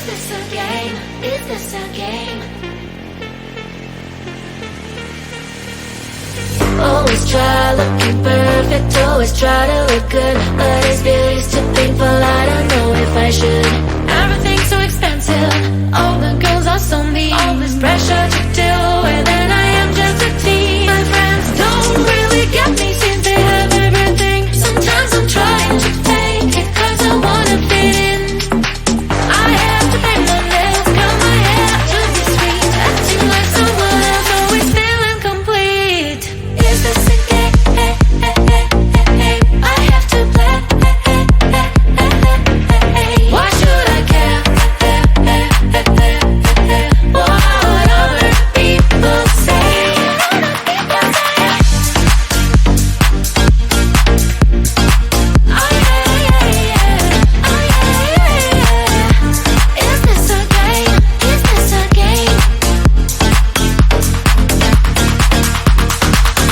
this a game? Is this a game? Always try looking perfect, always try to look good, but is beauty's too painful? I don't know if I should. Everything's so expensive, all the girls are so mean, all this pressure to deal with, and I am just a teen. My friends don't really get me since they have everything. Sometimes I'm trying to fake it cause I wanna fit in. I have to pay my nails, curl my hair to be sweet, acting like someone else, always feeling complete. Is this a game? I have to play. Why should I care? What other people say? Is this a game? Is this a game?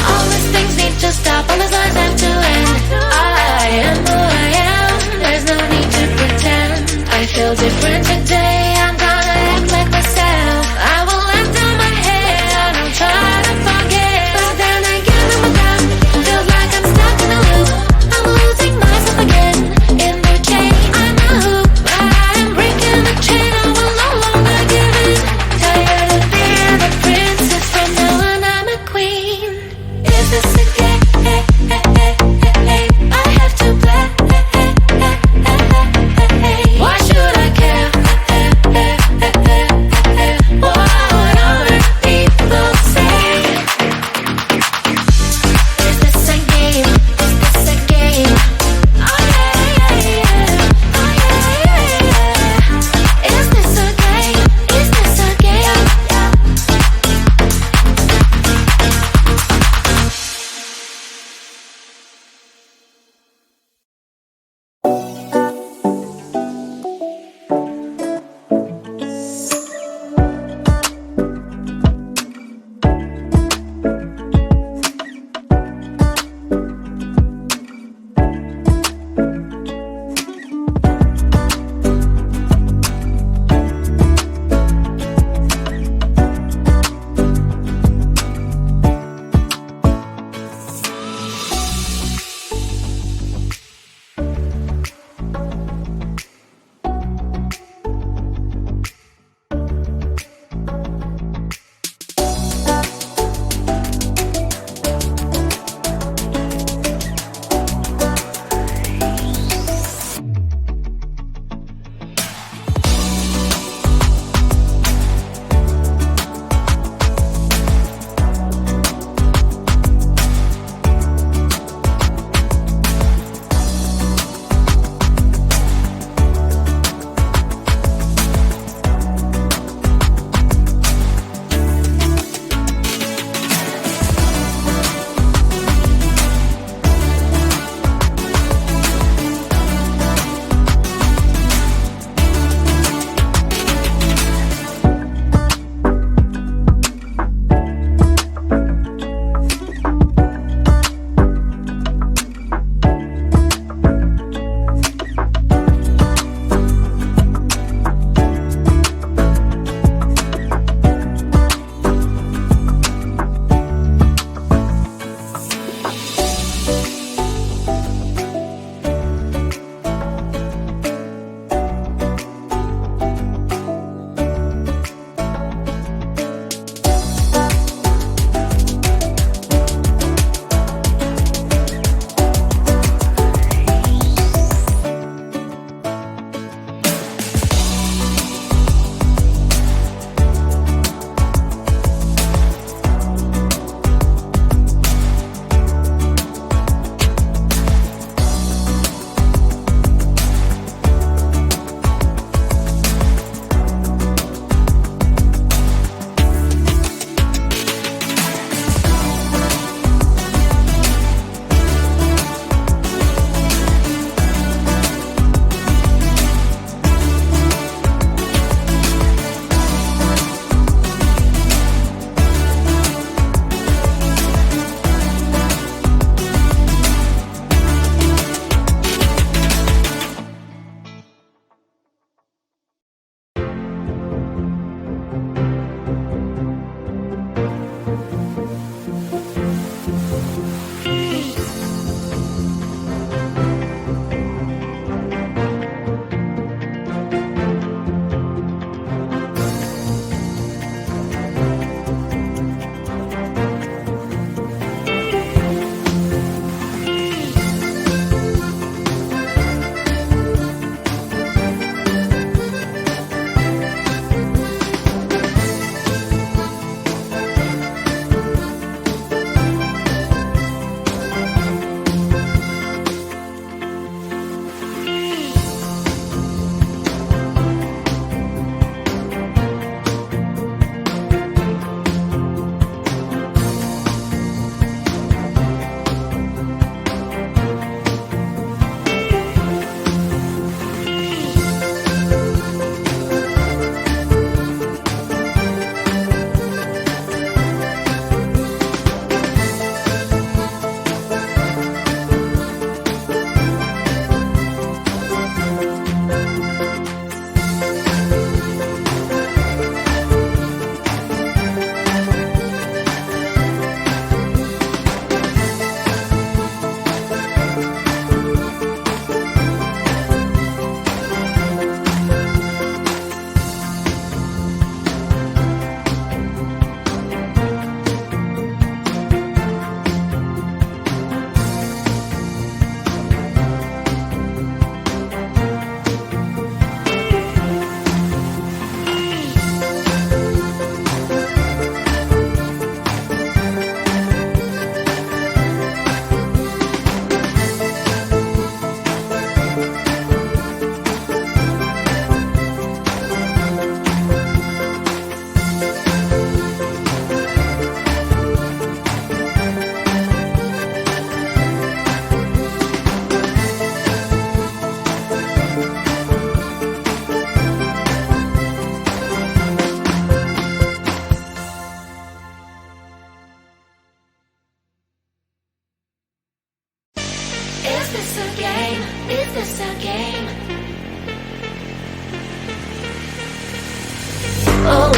All these things need to stop, all these lies have to end. I am who I am, there's no need to pretend. I feel different today, I'm gonna act like myself. I will let down my head, and I'll try to forget. But then again, I'm down, feels like I'm stuck in a loop. I'm losing myself again, in the chain. I'm a hoop, I am breaking the chain, I will no longer give in. Tired of being a princess, from now on I'm a queen. Is this a game? I have to play. Why should I care?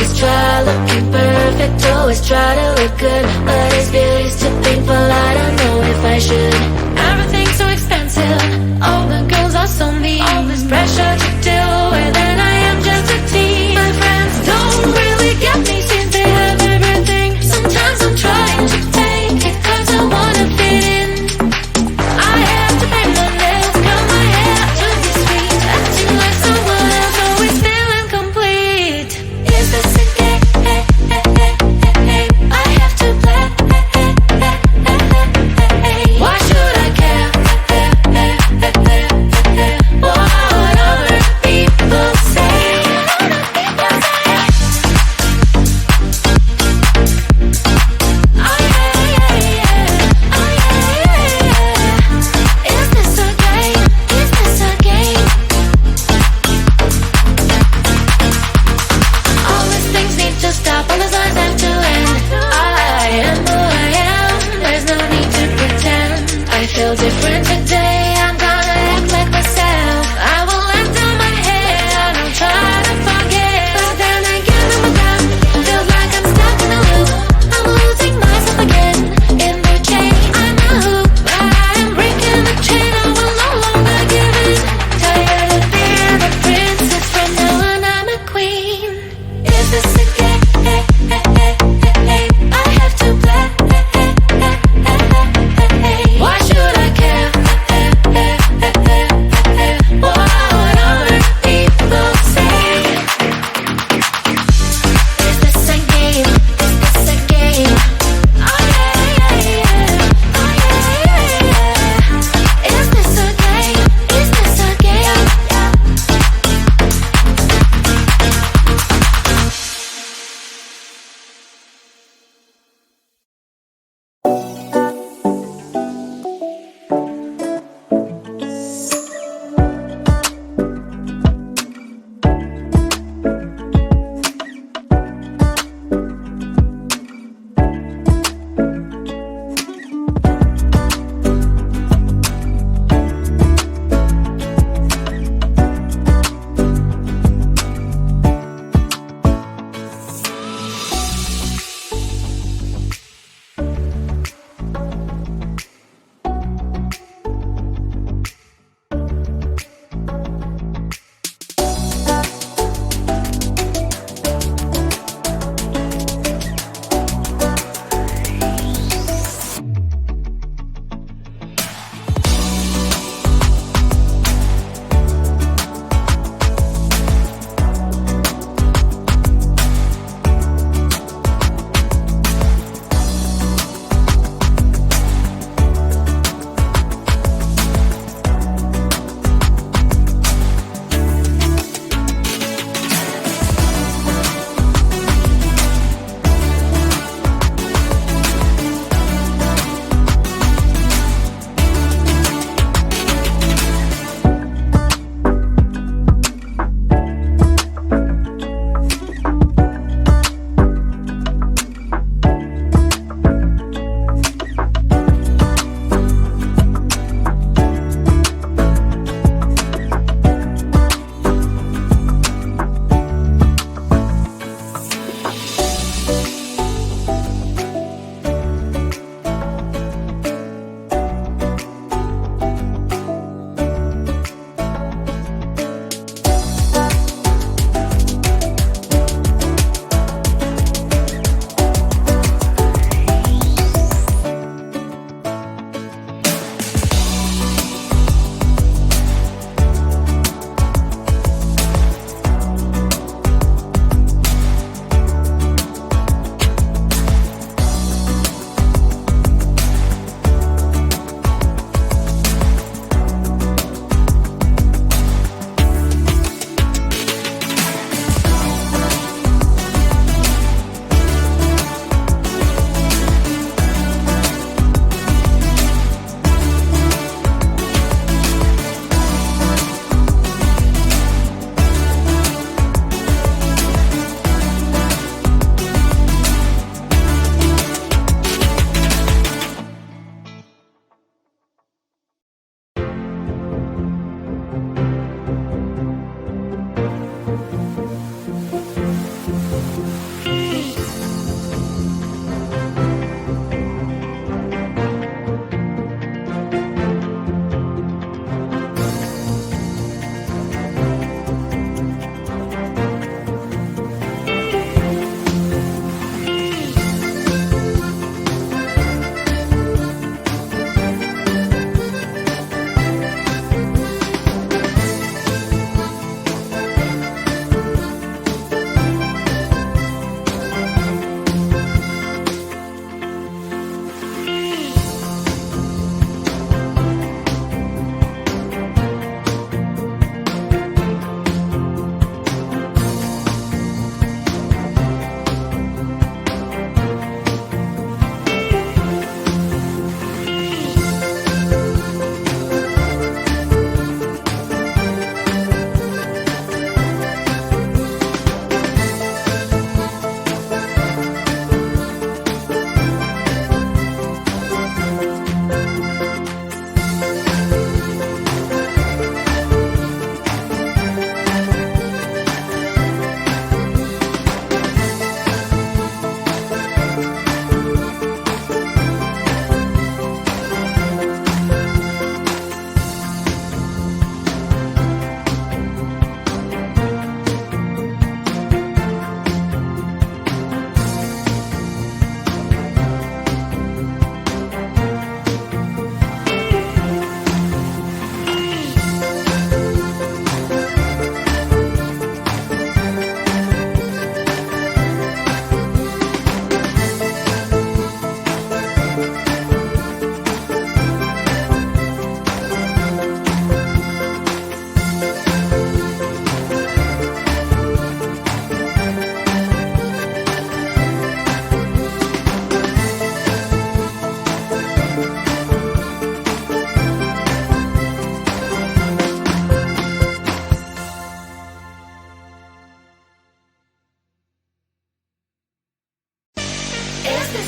always try looking perfect, always try to look good, but it's beauty's too painful, I don't know if I should. Everything's so expensive, all the girls are so mean, all this pressure to deal with, and I am just a teen. My friends don't really get me since they have everything. Sometimes I'm trying to take it cause I wanna fit in. I have to paint my nails, curl my hair to be sweet, acting like someone else, always feeling complete. Is this a game? I have to play. Why should I care? What other people say? Is this a game? Is this a game? All these things need to stop, all the signs have to end. I am who I am, there's no need to pretend. I feel different today, I'm gonna act like myself. I will let down my head, I don't try to forget. But then again, I'm down, feels like I'm stuck in a loop. I'm losing myself again, in the chain. I'm a hoop, I'm breaking the chain, I will no longer give in. Tired of being a princess, from now on I'm a queen. Is this a game? I have to play. Why should I care? What other people say? Is this a game? Is this a game? Oh yeah. Oh yeah. Is this a game? Is this a game?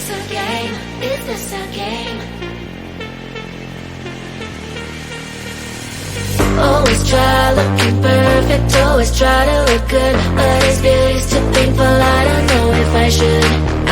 this a game? Is this a game? Always try looking perfect, always try to look good, but it's beauty's too painful, I don't know if I should.